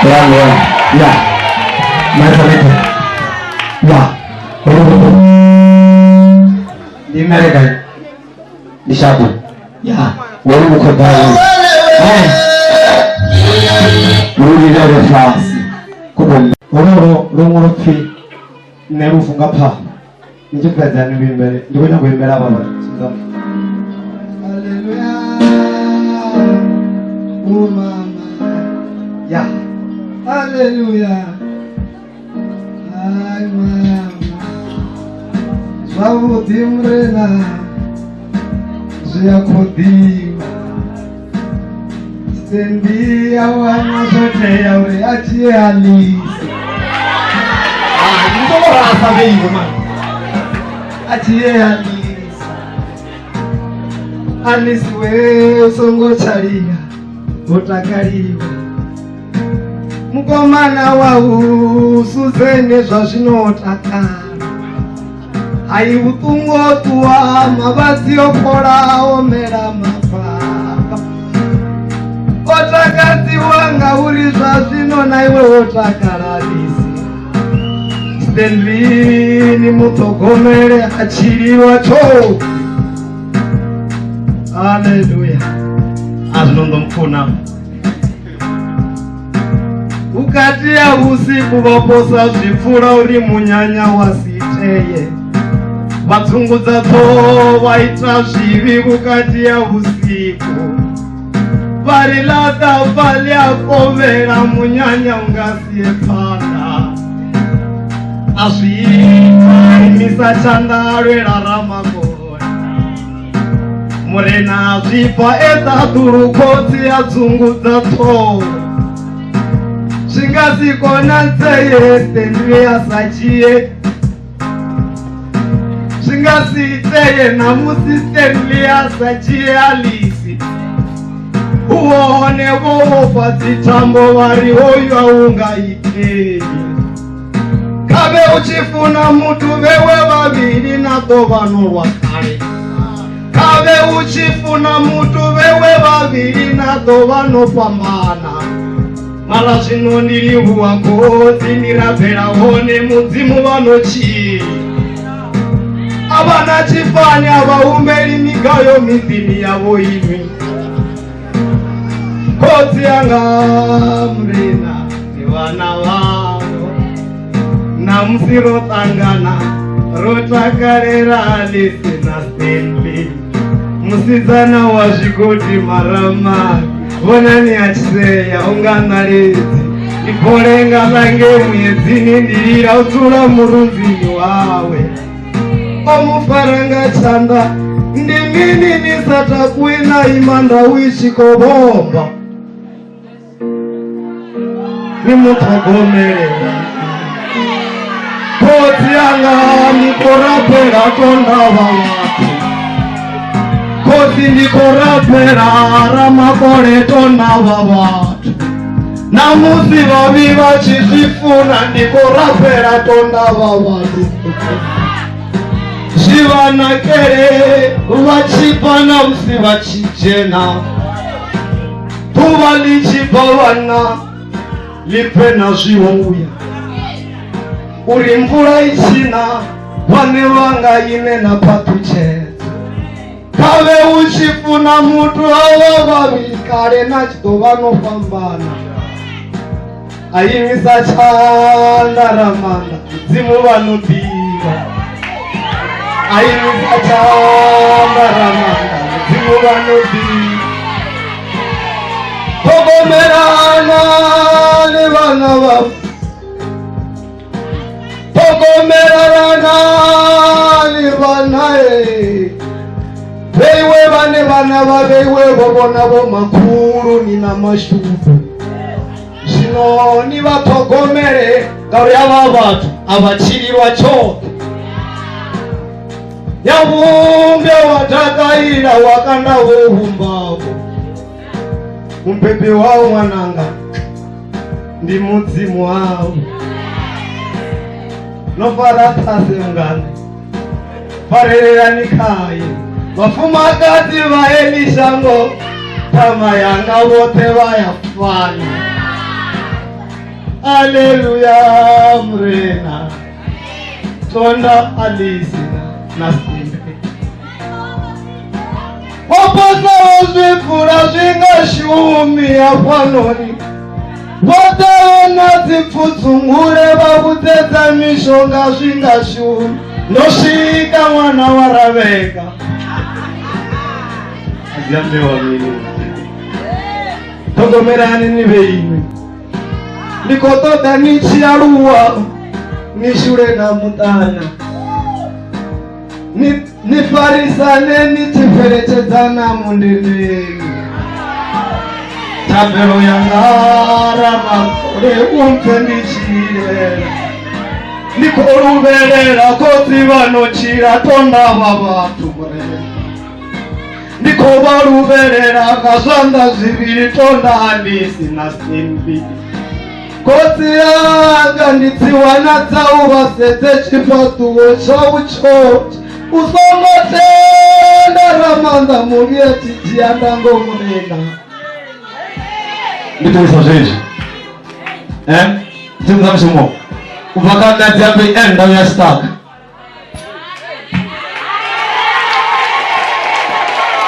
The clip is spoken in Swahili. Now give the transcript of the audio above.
Ya. Masalito. Ya. Di mereka. Di sabu. Ya. Baru buka baru. Rudi dari fas. Kubom. Oro fi. Neru funga pa. Nje kaza ni bimbele. Ndio na bimbele baba. Haleluya. Oh mama. Ya. Haleluya. Ay mama. Sabu timrena. Zia kodiwa. Sendi awana sote yawe achie Alisi. Ndio rasa hivyo mama. Achie Alisi. Alisi wewe songo chalia. Utakaliwa. Mkomana wa usuzene zvazvinotakana. Aiutungo tuwa mavazi okora omera mapaka. Otakazi wanga uri zvazvino naiwe otakaralisi. Stenlini mutogomere achiriwa cho. Haleluya. Azvinondomfuna. Ukati ya usiku vaposa zvipfura uri munyanya wasiteye. Vatsungudza to vaita zvivi ukati ya usiku. Varilata vali akovera munyanya ungasiye panda. Azviita imisa chandarwera ramakona. Murena zvipa etadurukotsi atsungudza to. Shingasikona nzeye Stenley asachie. Shingasiteye namusi Stenley asachie Alisi. Uone wofa zitambo vari hoyo aungaiteye. Kabe uchifuna mutu vewe vaviri nato vanorwa kare. Kabe uchifuna mutu vewe vaviri nato vanopambana. Mala zvino ndiri huwakoti ndirapera hone mudzimu vanochi. Avana chifani avaumberi migayo midzini yavo imwe. Koti yanga mrena nevana vavo. Namusi rotangana rotakarera Alisi na Stenley. Musizana wazvikoti maramani. Vonani achiseya unganalezi. Iporenga lange mwedzini ndirira utsula murunzini wawe. Omufaranga chanda ndimini nisatakwina imanda wishikobomba. Nimutogomere. Koti yanga nikorapera tonda wawatu. Koti ndikorapera ramakore tonda wawatu. Namusi vavi vachizvifuna ndikorapera tonda wawatu. Shivanakere vachipa namusi vachijena. Tuva lichipa vana lipena zviouya. Uri mvura ichina vane vanga ine napatucheza. Kave uchifuna mutu ava vavi kare nachito vanofambana. Aimisa chanda ramanda mudzimu vanodiwa. Aimisa chanda ramanda mudzimu vanodiwa. Togomerana nevana vavo. Togomerana nevana veiwe vane vana vaveiwe vovona vo makuru nina mashupu. Zvino nivatogomere ngauri ava vatu avachirirwa choke. Yavumbe watakaira wakanda vohumbavo. Umpepe wao mwananga ndi mudzimu wao. Nofaratase ungane farererani kaye. Vafumakazi vaelishango tama yanga vote vayafana. Haleluya mrena tonda alisina nasimbe oposa ozvifura zvingashumia panoni vataona dzipfutsungure vakutedza mishonga zvingashumi nosvika mwana waraveka aziambewa mini togomerani niveimwe ndikotoda nichiaruwa nishure na mutana nifarisane nichiferechedzana mundendeni tabero yangara makore umpe ndichirera ndikoruverera koti vanochira tonda vavatu murera ndikovaruverera kazvanda zviviri tonda handisina simbi koti yanga nditsiwana dzau vasetse chipatuwo chauchochi usongotenda ramanda muvi etijiandangomurena nditoisa zvezvi timuzamishomo ubva kandati yape endau yasitaka